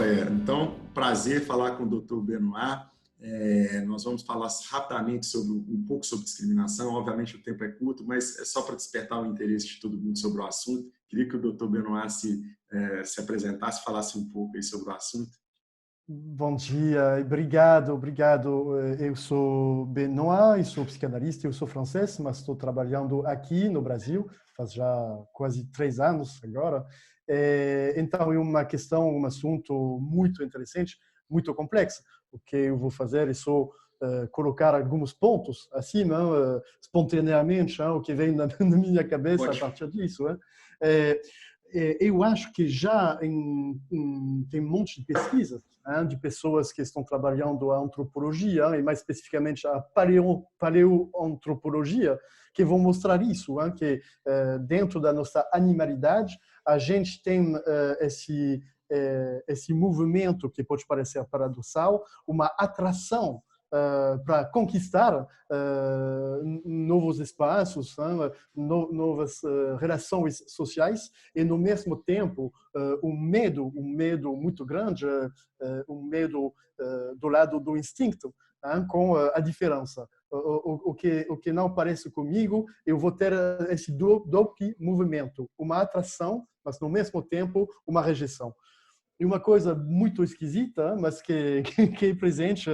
joia. Então, prazer falar com o Dr. Benoit. Nós vamos falar rapidamente um pouco sobre discriminação. Obviamente, o tempo é curto, mas é só para despertar o interesse de todo mundo sobre o assunto. Queria que o Dr. Benoit se apresentasse, falasse um pouco aí sobre o assunto. Bom dia, obrigado. Eu sou Benoit, eu sou psicanalista, eu sou francês, mas estou trabalhando aqui no Brasil, faz já quase 3 anos agora. Então, é uma questão, um assunto muito interessante, muito complexo. O que eu vou fazer é só colocar alguns pontos acima, espontaneamente, o que vem na minha cabeça a partir disso. Eu acho que já tem um monte de pesquisas de pessoas que estão trabalhando a antropologia, e mais especificamente a paleoantropologia, que vão mostrar isso, que dentro da nossa animalidade, a gente tem esse movimento que pode parecer paradoxal, uma atração para conquistar novos espaços, novas relações sociais, e no mesmo tempo um medo muito grande, um medo do lado do instinto, com a diferença. O que não parece comigo, eu vou ter esse duplo movimento, uma atração, mas no mesmo tempo uma rejeição. E uma coisa muito esquisita, mas que é presente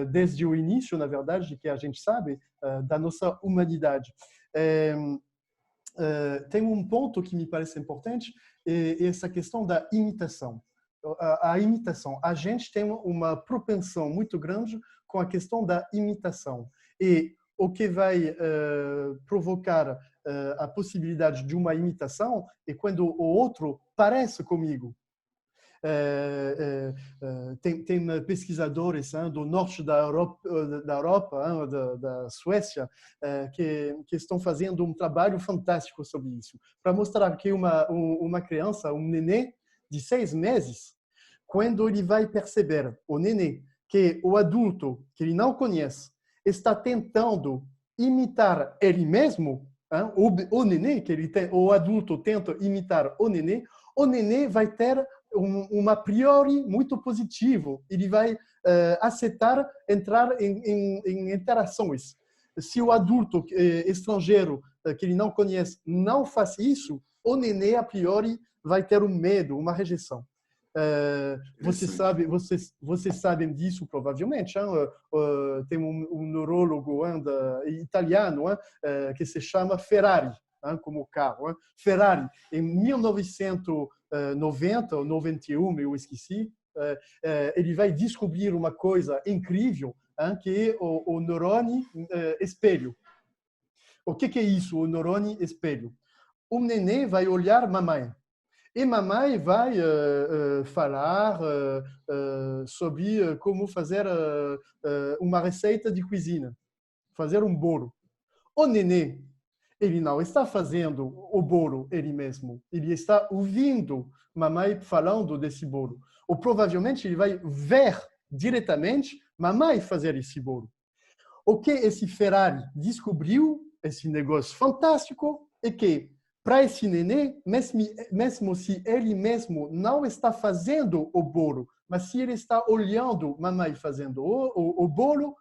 desde o início, na verdade, que a gente sabe da nossa humanidade. Tem um ponto que me parece importante, é essa questão da imitação. A imitação. A gente tem uma propensão muito grande com a questão da imitação. E o que vai provocar a possibilidade de uma imitação é quando o outro parece comigo. Tem pesquisadores do norte da Europa, da Suécia, que estão fazendo um trabalho fantástico sobre isso, para mostrar que uma criança, um nenê de 6 meses, quando ele vai perceber, o nenê, que o adulto, que ele não conhece, está tentando imitar ele mesmo, o nenê, o adulto tenta imitar o nenê vai ter a priori muito positivo. Ele vai aceitar entrar em interações. Se o adulto estrangeiro que ele não conhece não faz isso, o nenê a priori vai ter um medo, uma rejeição. Vocês sabem disso provavelmente. Tem um neurólogo italiano que se chama Ferrari, como carro. Ferrari, em 1990 ou 91, eu esqueci, ele vai descobrir uma coisa incrível, que é o neurônio espelho. O que é isso, o neurônio espelho? O neném vai olhar mamãe. E mamãe vai falar sobre como fazer uma receita de cozinha, fazer um bolo. O nenê, ele não está fazendo o bolo ele mesmo, ele está ouvindo mamãe falando desse bolo. Ou provavelmente ele vai ver diretamente mamãe fazer esse bolo. O que esse Ferrari descobriu, esse negócio fantástico, é que para esse nenê, mesmo se ele mesmo não está fazendo o bolo, mas se ele está olhando mamãe fazendo o bolo,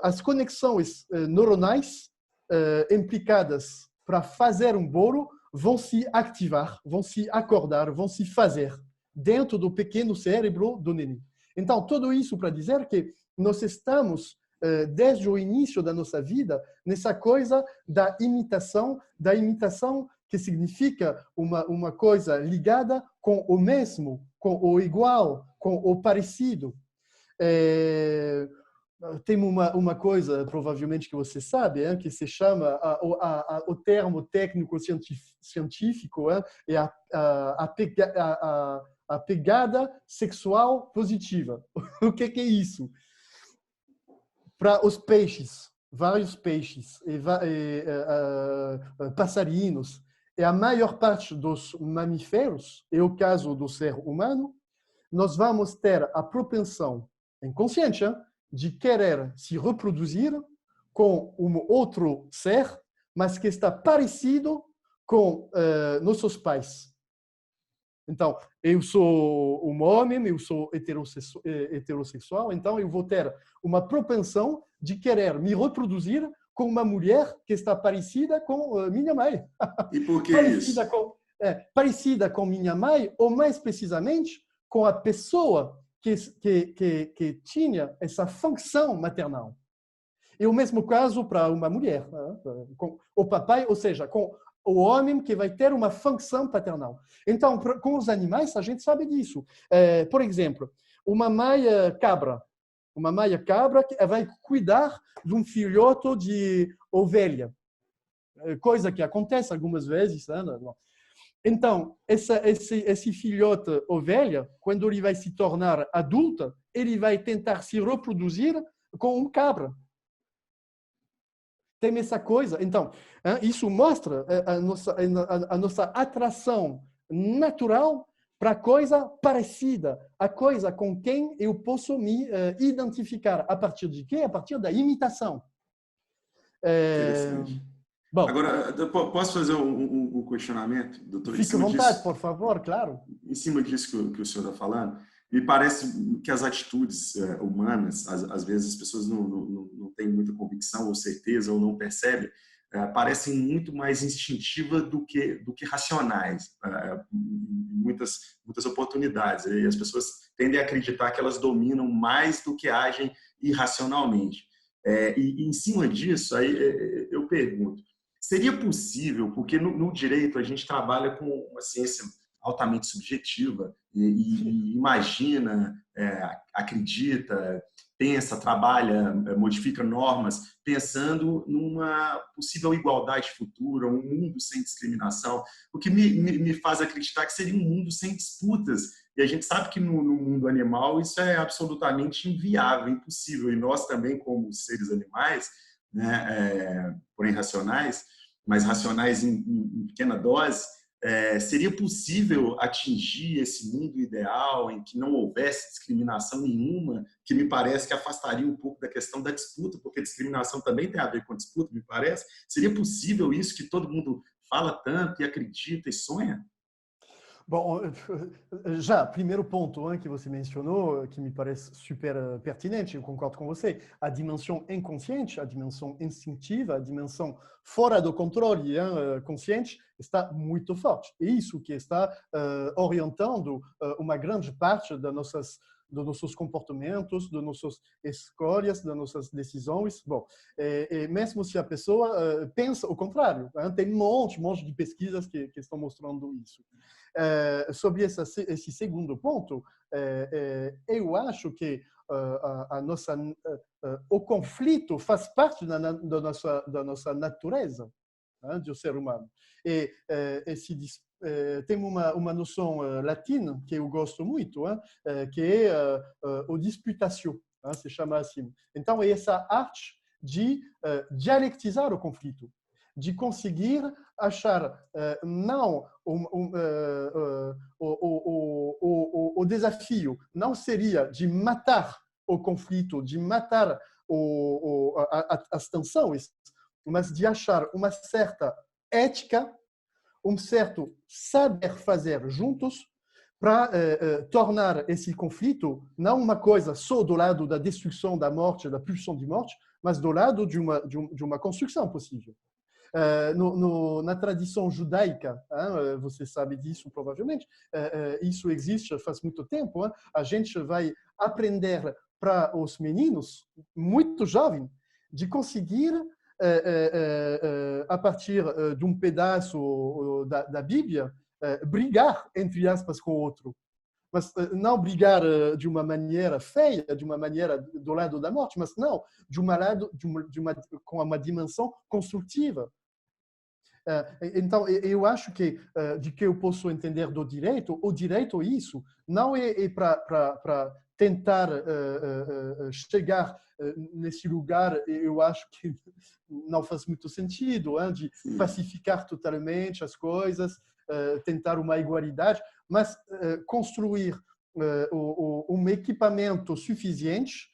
as conexões neuronais implicadas para fazer um bolo vão se ativar, vão se acordar, vão se fazer dentro do pequeno cérebro do nenê. Então, tudo isso para dizer que nós estamos desde o início da nossa vida, nessa coisa da imitação que significa uma coisa ligada com o mesmo, com o igual, com o parecido. Tem uma coisa, provavelmente, que você sabe, que se chama, o termo técnico-científico, é a pegada sexual positiva. O que é isso? Para os peixes, vários peixes e passarinhos, e a maior parte dos mamíferos, é o caso do ser humano, nós vamos ter a propensão inconsciente de querer se reproduzir com um outro ser, mas que está parecido com nossos pais. Então, eu sou um homem, eu sou heterossexual, então eu vou ter uma propensão de querer me reproduzir com uma mulher que está parecida com minha mãe. E por que parecida isso? com, parecida com minha mãe, ou mais precisamente, com a pessoa que tinha essa função maternal. E o mesmo caso para uma mulher, com o papai, ou seja, com o homem que vai ter uma função paternal. Então, com os animais, a gente sabe disso. Por exemplo, uma mãe cabra que vai cuidar de um filhote de ovelha, coisa que acontece algumas vezes. Então, esse filhote ovelha, quando ele vai se tornar adulta, ele vai tentar se reproduzir com um cabra. Tem essa coisa. Então, isso mostra a nossa atração natural para a coisa parecida, a coisa com quem eu posso me identificar. A partir de quê? A partir da imitação. Interessante. Bom, Agora, posso fazer um questionamento, doutor? fique à vontade, por favor, claro. Em cima disso que o senhor está falando, me parece que as atitudes humanas, às vezes as pessoas não têm muita convicção ou certeza ou não percebem, parecem muito mais instintivas do que racionais, em muitas oportunidades. E as pessoas tendem a acreditar que elas dominam mais do que agem irracionalmente. E em cima disso, aí eu pergunto, seria possível, porque no direito a gente trabalha com uma ciência altamente subjetiva e imagina, acredita, pensa, trabalha, modifica normas, pensando numa possível igualdade futura, um mundo sem discriminação, o que me faz acreditar que seria um mundo sem disputas. E a gente sabe que no mundo animal isso é absolutamente inviável, impossível. E nós também, como seres animais, né, porém racionais, mas racionais em pequena dose, seria possível atingir esse mundo ideal em que não houvesse discriminação nenhuma, que me parece que afastaria um pouco da questão da disputa, porque discriminação também tem a ver com disputa, me parece. Seria possível isso que todo mundo fala tanto e acredita e sonha? Bom, já, primeiro ponto que você mencionou, que me parece super pertinente, eu concordo com você, a dimensão inconsciente, a dimensão instintiva, a dimensão fora do controle consciente está muito forte. E isso que está orientando uma grande parte dos nossos comportamentos, das nossas escolhas, das nossas decisões. Bom, mesmo se a pessoa pensa o contrário, tem um monte de pesquisas que estão mostrando isso. Sobre esse segundo ponto, eu acho que o conflito faz parte da nossa natureza, do ser humano. E tem uma noção latina que eu gosto muito, que é o disputatio, se chama assim. Então, é essa arte de dialetizar o conflito, de conseguir achar não o desafio não seria de matar o conflito, de matar as tensões, mas de achar uma certa ética, um certo saber fazer juntos para tornar esse conflito não uma coisa só do lado da destruição, da morte, da pulsão de morte, mas do lado de uma construção possível. Na tradição judaica, você sabe disso provavelmente, isso existe faz muito tempo, a gente vai aprender para os meninos, muito jovens, de conseguir, a partir de um pedaço da Bíblia, brigar, entre aspas, com o outro. Mas não brigar de uma maneira feia, de uma maneira do lado da morte, mas não, com uma dimensão construtiva. Então, eu acho que, de que eu posso entender do direito, o direito é isso, não é para tentar chegar nesse lugar, eu acho que não faz muito sentido, de pacificar totalmente as coisas, tentar uma igualdade, mas construir um equipamento suficiente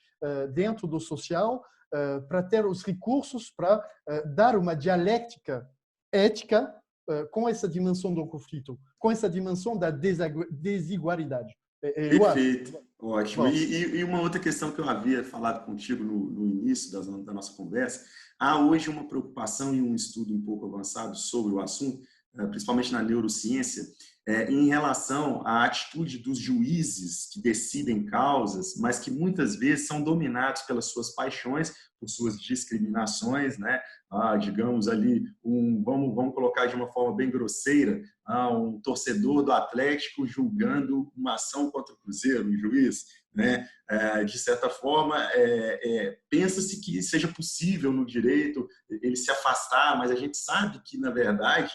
dentro do social para ter os recursos para dar uma dialética ética com essa dimensão do conflito, com essa dimensão da desigualdade. Perfeito, ótimo. E uma outra questão que eu havia falado contigo no início da nossa conversa, há hoje uma preocupação e um estudo um pouco avançado sobre o assunto, principalmente na neurociência, em relação à atitude dos juízes que decidem causas, mas que muitas vezes são dominados pelas suas paixões, por suas discriminações, né? Digamos ali, vamos colocar de uma forma bem grosseira, um torcedor do Atlético julgando uma ação contra o Cruzeiro, um juiz, né? De certa forma, pensa-se que seja possível no direito ele se afastar, mas a gente sabe que, na verdade,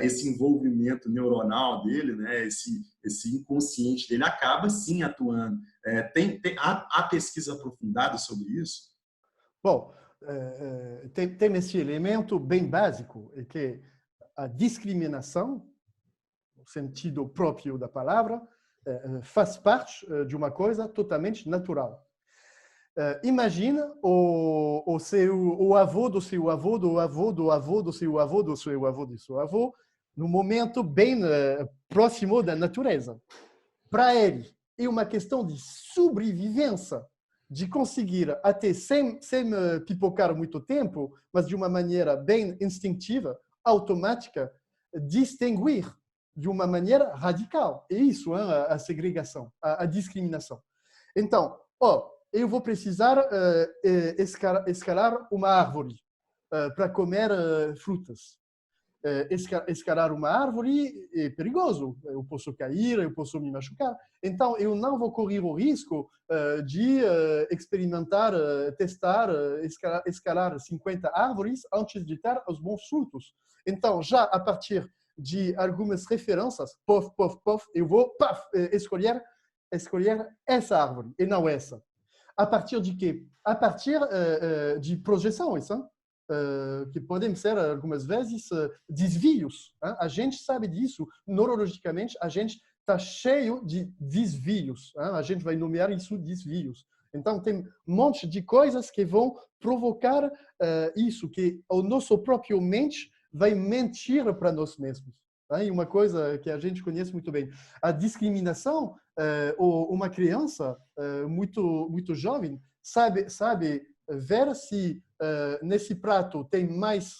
esse envolvimento neuronal dele, né, esse inconsciente dele acaba sim atuando. Há pesquisa aprofundada sobre isso? Bom, tem esse elemento bem básico, é que a discriminação, no sentido próprio da palavra, faz parte de uma coisa totalmente natural. Imagina o avô do seu avô, do avô do avô do seu avô, do seu avô do seu avô, num momento bem próximo da natureza. Para ele, é uma questão de sobrevivência, de conseguir, até sem pipocar muito tempo, mas de uma maneira bem instintiva, automática, distinguir de uma maneira radical. É isso, a segregação, a discriminação. Então, eu vou precisar escalar uma árvore para comer frutas. Escalar uma árvore é perigoso. Eu posso cair, eu posso me machucar. Então, eu não vou correr o risco de experimentar, testar, escalar 50 árvores antes de ter os bons frutos. Então, já a partir de algumas referências, eu vou escolher essa árvore e não essa. A partir de quê? A partir de projeções, que podem ser, algumas vezes, desvios. A gente sabe disso. Neurologicamente, a gente está cheio de desvios. A gente vai nomear isso desvios. Então, tem um monte de coisas que vão provocar isso, que o nosso próprio mente vai mentir para nós mesmos. E uma coisa que a gente conhece muito bem, a discriminação, uma criança muito jovem sabe ver se nesse prato tem mais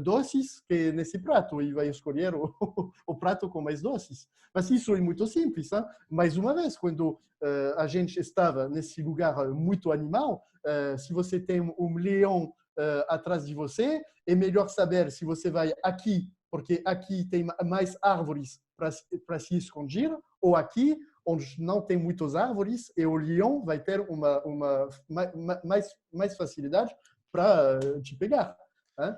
doces que nesse prato e vai escolher o prato com mais doces. Mas isso é muito simples. Mais uma vez, quando a gente estava nesse lugar muito animal, se você tem um leão atrás de você, é melhor saber se você vai aqui, porque aqui tem mais árvores para se esconder, ou aqui, onde não tem muitas árvores, e o leão vai ter mais facilidade para te pegar.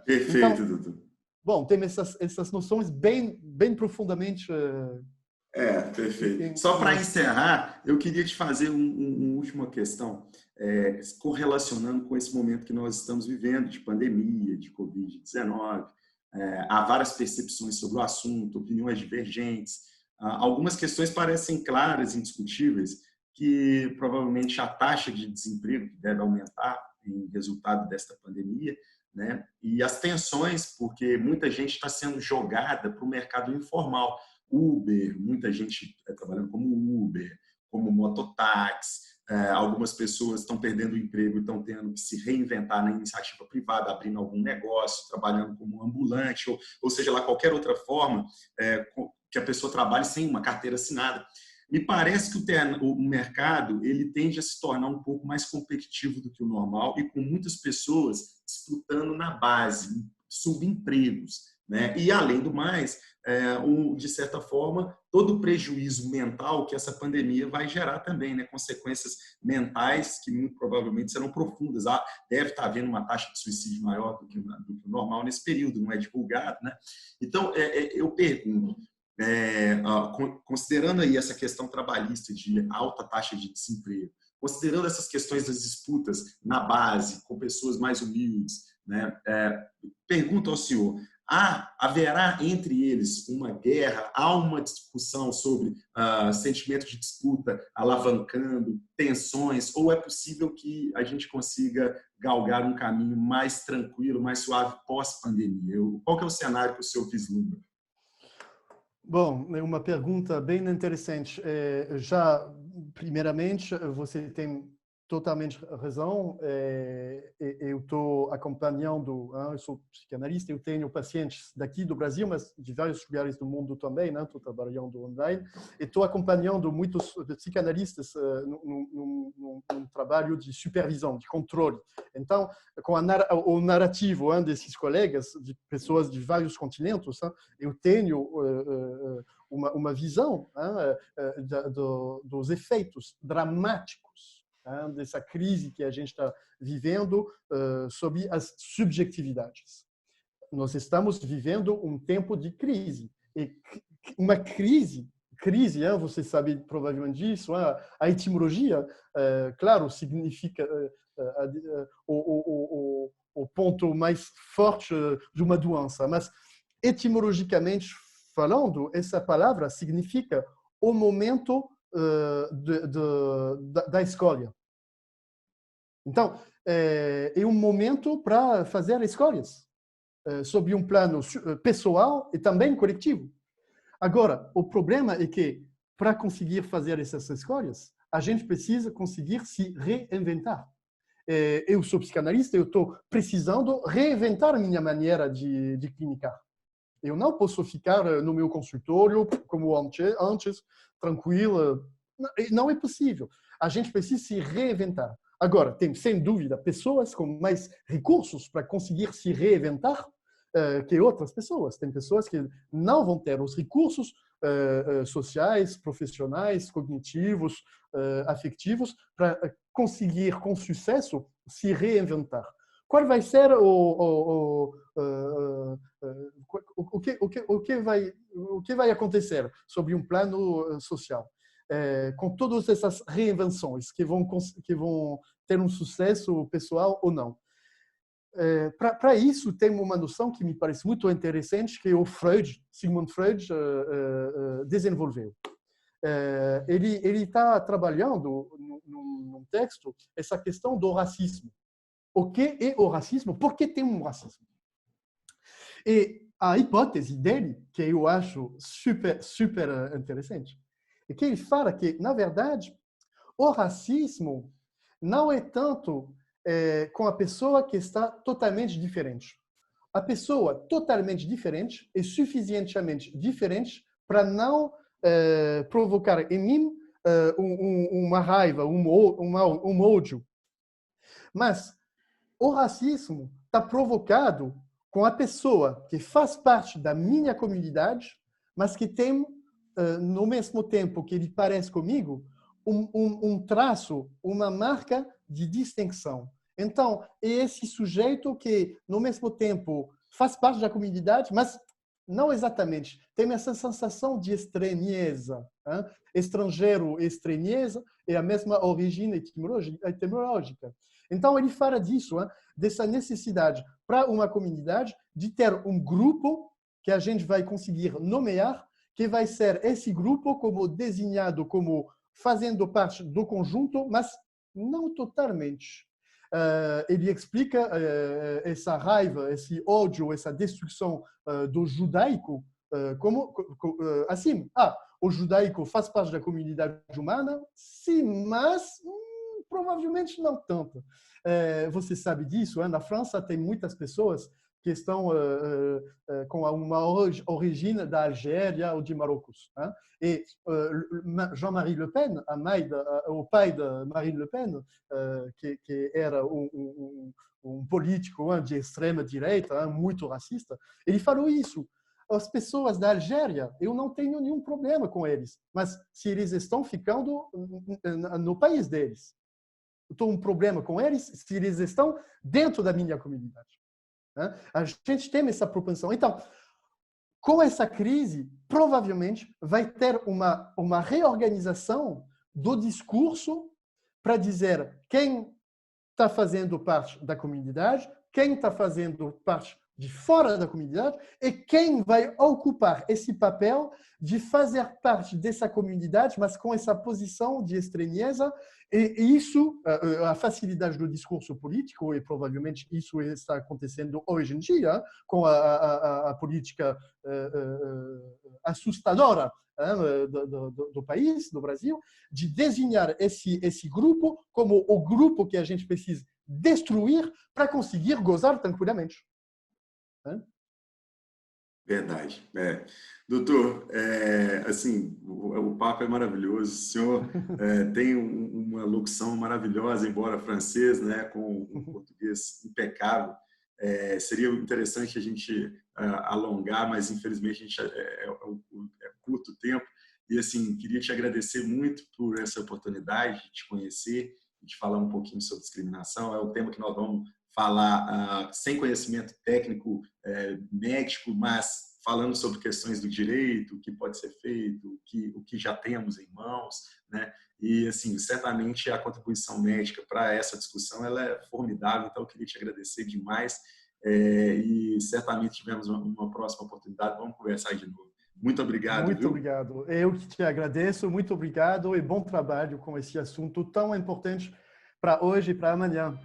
Perfeito, então, doutor. Bom, tem essas noções bem profundamente... Perfeito. Só para encerrar, eu queria te fazer uma última questão, correlacionando com esse momento que nós estamos vivendo, de pandemia, de Covid-19. Há várias percepções sobre o assunto, opiniões divergentes. Algumas questões parecem claras e indiscutíveis, que provavelmente a taxa de desemprego que deve aumentar em resultado desta pandemia, né? E as tensões, porque muita gente está sendo jogada para o mercado informal. Uber, muita gente trabalhando como Uber, como mototáxi, algumas pessoas estão perdendo o emprego e estão tendo que se reinventar na iniciativa privada, abrindo algum negócio, trabalhando como ambulante, ou seja lá, qualquer outra forma que a pessoa trabalhe sem uma carteira assinada. Me parece que o mercado ele tende a se tornar um pouco mais competitivo do que o normal e com muitas pessoas disputando na base, subempregos, né? E, além do mais, de certa forma, todo o prejuízo mental que essa pandemia vai gerar também, né? Consequências mentais que muito provavelmente serão profundas. Deve estar havendo uma taxa de suicídio maior do que o normal nesse período, não é divulgado, né? Então, eu pergunto, considerando aí essa questão trabalhista de alta taxa de desemprego, considerando essas questões das disputas na base, com pessoas mais humildes, né? Pergunto ao senhor, Haverá entre eles uma guerra, há uma discussão sobre sentimento de disputa alavancando tensões, ou é possível que a gente consiga galgar um caminho mais tranquilo, mais suave pós-pandemia? Qual que é o cenário que o senhor vislumbra? Bom, é uma pergunta bem interessante. Primeiramente, você tem totalmente razão. Eu estou acompanhando, eu sou psicanalista, eu tenho pacientes daqui do Brasil, mas de vários lugares do mundo também, estou trabalhando online, e estou acompanhando muitos psicanalistas num trabalho de supervisão, de controle. Então, com o narrativo desses colegas, de pessoas de vários continentes, eu tenho uma visão dos efeitos dramáticos dessa crise que a gente está vivendo sobre as subjetividades. Nós estamos vivendo um tempo de crise. E uma crise, você sabe provavelmente disso, a etimologia, claro, significa o ponto mais forte de uma doença, mas etimologicamente falando, essa palavra significa o momento da escolha. Então, é um momento para fazer escolhas sob um plano pessoal e também coletivo. Agora, o problema é que, para conseguir fazer essas escolhas, a gente precisa conseguir se reinventar. Eu sou psicanalista, eu estou precisando reinventar a minha maneira de clinicar. Eu não posso ficar no meu consultório como antes, tranquila. Não é possível. A gente precisa se reinventar. Agora, tem, sem dúvida, pessoas com mais recursos para conseguir se reinventar que outras pessoas. Tem pessoas que não vão ter os recursos sociais, profissionais, cognitivos, afetivos, para conseguir, com sucesso, se reinventar. Qual vai ser o que vai acontecer sobre um plano social? Com todas essas reinvenções que vão ter um sucesso pessoal ou não. Para isso, tem uma noção que me parece muito interessante, que o Sigmund Freud, desenvolveu. Ele está trabalhando num texto essa questão do racismo. O que é o racismo? Por que tem um racismo? E a hipótese dele, que eu acho super interessante, é que ele fala que, na verdade, o racismo não é tanto com a pessoa que está totalmente diferente. A pessoa totalmente diferente é suficientemente diferente para não provocar em mim uma raiva, um ódio. Mas o racismo está provocado com a pessoa que faz parte da minha comunidade, mas que tem, no mesmo tempo que ele parece comigo, um traço, uma marca de distinção. Então, é esse sujeito que, no mesmo tempo, faz parte da comunidade, mas não exatamente. Tem essa sensação de estranheza. Hein? Estrangeiro e estranheza é a mesma origem etimológica. Então, ele fala disso, hein? Dessa necessidade para uma comunidade de ter um grupo que a gente vai conseguir nomear, que vai ser esse grupo como designado como fazendo parte do conjunto, mas não totalmente. Ele explica essa raiva, esse ódio, essa destruição do judaico como assim. O judaico faz parte da comunidade humana? Sim, mas provavelmente não tanto. Você sabe disso? Na França tem muitas pessoas que estão com uma origem da Algéria ou de Marrocos. E Jean-Marie Le Pen, o pai de Marine Le Pen, que era um político de extrema direita, muito racista, ele falou isso. As pessoas da Algéria, eu não tenho nenhum problema com eles, mas se eles estão ficando no país deles, eu tenho um problema com eles se eles estão dentro da minha comunidade. A gente tem essa propensão. Então, com essa crise, provavelmente vai ter uma reorganização do discurso para dizer quem está fazendo parte da comunidade, quem está fazendo parte de fora da comunidade e quem vai ocupar esse papel de fazer parte dessa comunidade, mas com essa posição de estranheza. E isso, a facilidade do discurso político, e provavelmente isso está acontecendo hoje em dia, com a política assustadora do país, do Brasil, de desenhar esse grupo como o grupo que a gente precisa destruir para conseguir gozar tranquilamente. Verdade. Doutor, assim, o papo é maravilhoso. O senhor tem uma locução maravilhosa, embora francês, né, com um português impecável. Seria interessante a gente alongar, mas infelizmente a gente é curto tempo. E assim, queria te agradecer muito por essa oportunidade de te conhecer e de falar um pouquinho sobre discriminação. É um tema que nós vamos falar sem conhecimento técnico médico, mas falando sobre questões do direito, o que pode ser feito, o que já temos em mãos, né? E assim, certamente a contribuição médica para essa discussão ela é formidável. Então eu queria te agradecer demais e certamente tivemos uma próxima oportunidade. Vamos conversar de novo. Muito obrigado, Muito viu? obrigado. Eu que te agradeço. Muito obrigado e bom trabalho com esse assunto tão importante para hoje e para amanhã.